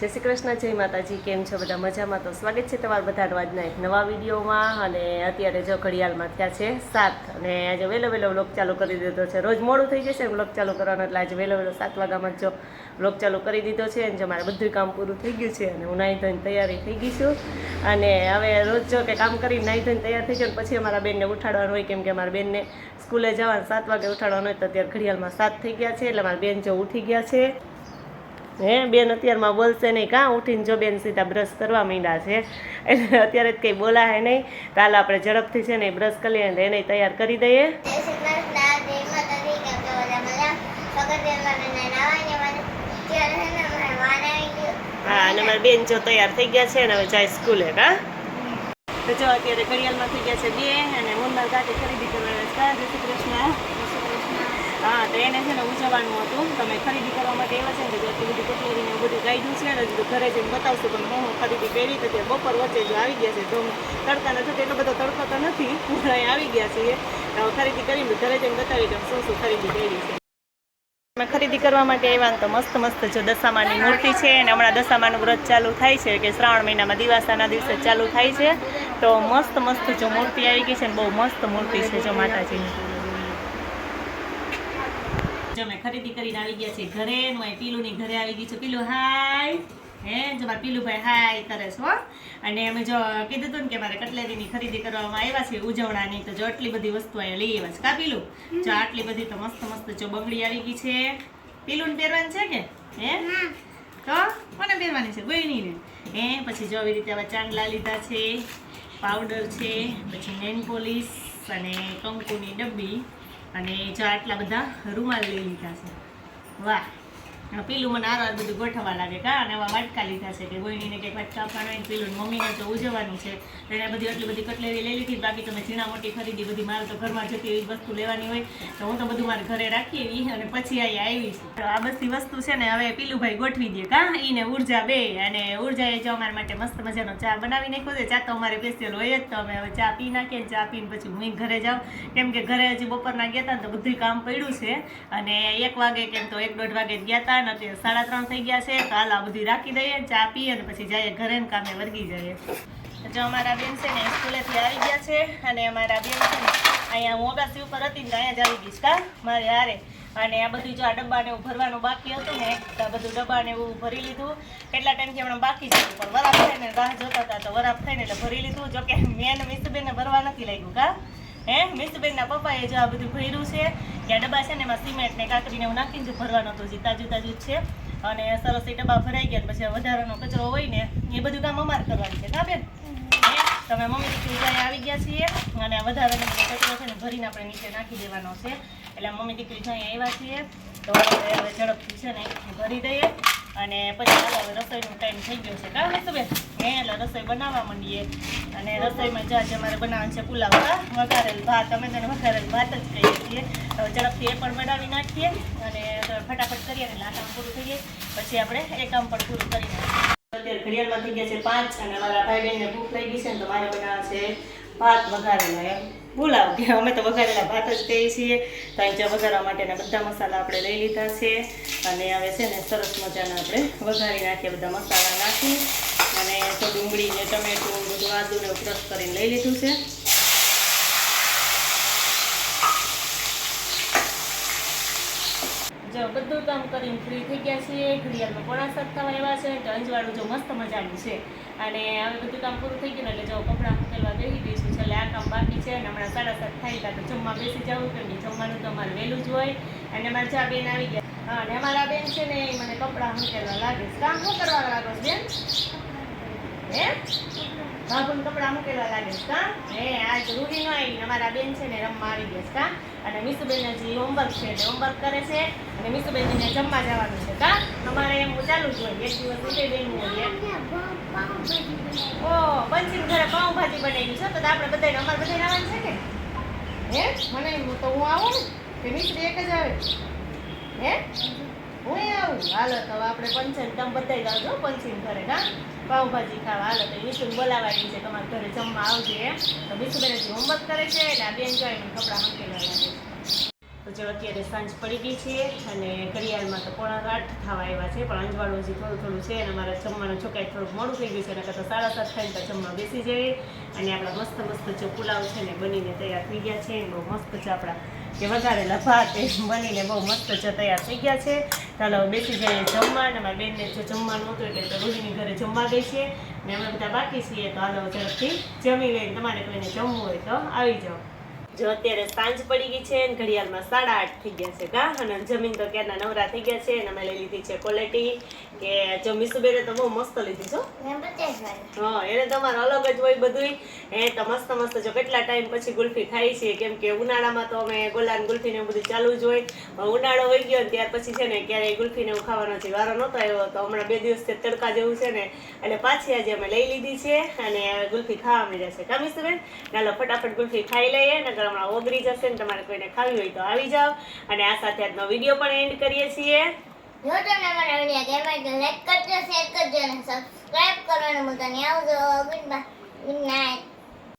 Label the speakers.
Speaker 1: જય શ્રી કૃષ્ણ, જય માતાજી। કેમ છો બધા? મજામાં? તો સ્વાગત છે તમારા બધાનું આજના એક નવા વિડીયોમાં। અને અત્યારે જો ઘડિયાળમાં થયા છે 7 અને આજે વહેલો વ્લોગ ચાલુ કરી દીધો છે। રોજ મોડું થઈ જશે વ્લોગ ચાલુ કરવાનો, એટલે આજે વહેલો 7 વાગ્યામાં જો વ્લોગ ચાલુ કરી દીધો છે। અને જો મારે બધું કામ પૂરું થઈ ગયું છે અને હું નાહી ધોઈને તૈયારી થઈ ગઈ છું। અને હવે રોજ જો કે કામ કરીને નાહી ધોઈને તૈયાર થઈ જાય પછી અમારા બેનને ઉઠાડવાનું હોય, કેમ કે અમારા બેનને સ્કૂલે જવાનું 7 વાગે ઉઠાડવાનું હોય। તો અત્યારે ઘડિયાળમાં 7 થઈ ગયા છે, એટલે મારા બેન જો ઉઠી ગયા છે। હે બેન અત્યારમાં બોલશે નહીં, કાં ઉઠીને જો બેન સીધા બ્રશ કરવા માંડ્યા છે, એટલે અત્યારે જ કંઈ બોલાય નહીં। તો હાલ આપણે ઝડપથી છે ને બ્રશ કરી લઈએ અને એને તૈયાર કરી દઈએ। હા, અને મારી બેન જો તૈયાર થઈ ગયા છે અને હવે જાય સ્કૂલે। કાં તો જો અત્યારે ઘડિયાળમાં થઈ ગયા છે 2 અને મુન્નર કાકી ખરીદી કરવા જય શ્રી કૃષ્ણ। હા, તો એને છે ને ઉજવવાનું હતું, તમે ખરીદી કરવા માટે એવા છે ને કે એટલી બધી કટલેરીને એવું બધું કાઢ્યું છે અને હજુ ઘરે જઈને બતાવશું પણ હું ખરીદી કરી તો ત્યાં બપોર વચ્ચે જો આવી ગયા છે। તો તડકા નથી, એટલો બધો તડકો તો નથી, અહીં આવી ગયા છીએ। તો ખરીદી કરીને ઘરે જઈને બતાવી દઉં શું શું ખરીદી કરી છે। અમે ખરીદી કરવા માટે આવ્યા તો મસ્ત મસ્ત જો દશામાની મૂર્તિ છે, અને હમણાં દશામાનું વ્રત ચાલુ થાય છે કે શ્રાવણ મહિનામાં દિવાસાના દિવસે ચાલુ થાય છે। તો મસ્ત મસ્ત જો મૂર્તિ આવી ગઈ છે ને બહુ મસ્ત મૂર્તિ છે જો માતાજીની। જો મેં ખરીદી કરીને આવી ગયા છે ઘરે, હું પીલુની ઘરે આવી ગઈ છું। પીલું હાય, હે જો મારા પીલુભાઈ હાય કરે છે હો। અને અમે જો કીધું હતું ને કે મારે કટલેરીની ખરીદી કરવામાં આવ્યા છે ઉજવણાની, તો જો આટલી બધી વસ્તુ અહીંયા લઈ આવ્યા છે કા પીલું? જો આટલી બધી તો મસ્ત મસ્ત જો બંગડી આવી ગઈ છે। પીલુને પહેરવાની છે કે હે? તો કોને પહેરવાની છે? ગોયણીને હે? પછી જો આવી રીતે આવા ચાંદલા લીધા છે, પાવડર છે, પછી નેલ પોલિશ અને કંકુની ડબ્બી, અને જો આટલા બધા રૂમાલ લઈ લીધા છે। વાહ, પીલું મને આર બધું ગોઠવવા લાગે કા, અને આવા વાટકા લીધા છે કે ગોયણીને કંઈક વાટકા આપવાનું હોય, પીલું મમ્મીને તો ઉજવવાનું છે એને બધી આટલી બધી કટલેરી લઈ લીધી। બાકી તમે ઝીણા મોટી ખરીદી બધી મારે તો ઘરમાં જતી એવી વસ્તુ લેવાની હોય, તો હું તો બધું મારે ઘરે રાખી એવી અને પછી અહીંયા આવી છું। આ બધી વસ્તુ છે ને હવે પીલુભાઈ ગોઠવી દે કા, ઈને ઉર્જા બે, અને ઉર્જાએ જો અમારા માટે મસ્ત મજાનો ચા બનાવી નાખ્યો છે। ચા તો અમારે સ્પેશિયલ હોય જ, તો અમે હવે ચા પી નાખીએ, ચા પીને પછી હું ઘરે જાઉં, કેમ કે ઘરે હજી બપોરના ગયા હતા ને તો બધું કામ પડ્યું છે, અને 1 વાગે કેમ તો 1-1:30 વાગે ગયા હતા ને અત્યારે 3:30 થઈ ગયા છે। તો હાલ આ બધું રાખી દઈએ, ચા પીએ અને પછી જઈએ ઘરે ને કામે વર્ગી જઈએ। જો અમારા બેન છે ને સ્કૂલેથી આવી ગયા છે, અને અમારા બેન છે ને અહીંયા હું અગાસી ઉપર હતી ને તો અહીંયા જ આવી ગઈશ કા મારે હારે। અને આ બધું જો આ ડબ્બાને એવું ભરવાનું બાકી હતું ને તો આ બધું ડબ્બાને એવું ભરી લીધું। કેટલા ટાઈમથી હમણાં બાકી છે પણ વરાપ થઈને રાહ જોતા હતા, તો વરાપ થઈને એટલે ભરી લીધું। જોકે મેં મિસબેનને ભરવા નથી લાગ્યું કા, હે મિસબેનના પપ્પાએ જો આ બધું ભર્યું છે કે આ ડબ્બા છે ને એમાં સિમેન્ટ ને કાકરીને એવું નાખીને જો ભરવાનું હતું, જે તાજું તાજું જ છે। અને સરસ એ ડબ્બા ભરાઈ ગયા, પછી વધારાનો કચરો હોય ને એ બધું કામ અમારે કરવાનું છે કા બેન? તમે મમ્મી દીકરી ત્યાં આવી ગયા છીએ, અને વધારાનો કચરો છે ને ભરીને આપણે નીચે નાખી દેવાનો છે, એટલે મમ્મી દીકરી ત્યાં આવ્યા છીએ। તો હવે ઝડપથી છે ને ભરી દઈએ, અને પછી હવે રસોઈનો ટાઈમ થઈ ગયો છે કા બેન? એટલે રસોઈ બનાવવા માંડીએ। અને રસોઈમાં જો આજે અમારે બનાવવાનું છે પુલાવ કા, વઘારેલ ભાત, અમે તેને વઘારેલ ભાત જ કહીએ છીએ। હવે ઝડપથી એ પણ બનાવી નાખીએ અને ફટાફટ કરીએ એટલે આ કામ પૂરું થઈ જાય, પછી આપણે એ કામ પણ પૂરું કરી નાખીએ। અત્યારે ઘડિયાળમાં થઈ ગયા છે 5 અને મારા ભાઈ બહેનને ભૂખ લાગી છે ને તો મારે બનાવવા છે ભાત વઘારેલા, એમ પુલાવ કે અમે તો વઘારેલા ભાત જ કહીએ છીએ। તો અહીં વઘારવા માટેના બધા મસાલા આપણે લઈ લીધા છે, અને હવે છે ને સરસ મજાના આપણે વઘારી નાખીએ, બધા મસાલા નાખી અને તો ડુંગળી ને ટમેટું બધું આદુ ને ક્રશ કરીને લઈ લીધું છે। જો બધું કામ કરીને ફ્રી થઈ ગયા છીએ, ઘડિયાળમાં 6:45 થવા આવ્યા છે। તો અંજવાળું જો મસ્ત મજાનું છે, અને હવે બધું કામ પૂરું થઈ ગયું એટલે જો કપડાં મૂકેલવા બેસી દઈશું, છેલ્લે આ કામ બાકી છે। અને હમણાં 7:30 થાય ત્યાં તો જમવા બેસી જવું, કેમ કે જમવાનું તો અમારે વહેલું જ હોય। અને અમારા ચા બેન આવી ગયા, હા, અને અમારા બેન છે ને એ મને કપડાં મૂકેલવા લાગે છે। કામ શું કરવા લાગો બેન? હે બાબુને કપડાં મૂકેલા લાગે છે કા? હે આજ રૂહી નો આવી, અમારા બેન છે ને રમવા આવી ગયા છે કા, અને મીસુબેન હજી હોમવર્ક છે એટલે હોમવર્ક કરે છે, અને મીસુબેનને જમવા જવાનું છે કા। અમારે એમ ચાલુ જ હોય, એક દિવસ વિજય બેન હોય। ઓ પંચીમ ઘરે પાઉંભાજી બનાવી છે, તો આપણે બધાને અમારે બધાને આવવાનું છે કે હે? મને તો હું આવું ને કે મિસ્ત્રી એક જ આવે? હે હું આવું? હાલો તો આપણે પંચમ તમે બધા આવજો પંચીમ ઘરે કા પાઉંભાજી ખાવા। હાલો તો વિશુને બોલાવાડી છે તમારા ઘરે જમવા આવજે એમ। તો વિશુબેન હજી હોમવર્ક કરે છે એટલે આ બેન જોઈને કપડાં મૂકેલા લાગે છે। તો જો અત્યારે સાંજ પડી ગઈ છે અને ઘડિયાળમાં તો 7:45 થવા આવ્યા છે, પણ અંજવાળું હજી થોડું થોડું છે અને મારા જમવાનું છોકરાએ થોડુંક મોડું થઈ ગયું છે, એના કરતાં 7:30 થાય તો જમવા બેસી જઈએ. અને આપણા મસ્ત મસ્ત જો પુલાવ છે ને બનીને તૈયાર થઈ ગયા છે, બહુ મસ્ત છે આપણા જે વઘારેલા ભાત એ બનીને બહુ મસ્ત છે તૈયાર થઈ ગયા છે. ચાલો બેસી જઈએ જમવા. અને મારી બેનને જો જમવાનું હતું એટલે તો રોહિણીની ઘરે જમવા ગઈ છે ને અમે બધા બાકી છીએ, તો હાલો ઝડપથી જમી લઈને તમારે કોઈને જમવું હોય તો આવી જાઓ. જો અત્યારે સાંજ પડી ગઈ છે અને ઘડિયાળમાં 8:30 થઈ ગયા છે કા, અને જમીન તો ક્યારના નવરા થઈ ગયા છે. અને અમે લઈ લીધી છે ક્વોલિટી કે જો મીસુબેને તો બહુ મસ્ત લીધી છો. હા, એને તમારે અલગ જ હોય બધું. તો મસ્ત મસ્ત જો કેટલા ટાઈમ પછી ગુલ્ફી ખાઈ છે, કેમ કે ઉનાળામાં તો અમે ગોલાન ગુલ્ફી ને એવું બધું ચાલુ જ હોય. ઉનાળો વહી ગયો ત્યાર પછી છે ને ક્યારેય ગુલ્ફી ને એવું ખાવાનો છે વારો નહોતો આવ્યો, તો હમણાં 2 દિવસથી તડકા જેવું છે ને એટલે પાછી આજે અમે લઈ લીધી છે અને ગુલ્ફી ખાવા માંડ્યા છે કા મીસુબેન. ચાલો ફટાફટ ગુલ્ફી ખાઈ લઈએ ને હમણાં ઓગળી જશે ને તમારે કોઈને ખાવી હોય તો આવી જાઓ. અને આ સાથે આજનો વિડીયો પણ એન્ડ કરીએ છીએ.
Speaker 2: જો તમને અમારા વિડીયો ગમ્યો તો લાઈક કરજો, શેર કરજો અને સબસ્ક્રાઇબ કરવાનું ભૂલતા નહીં. આવજો. Good bye.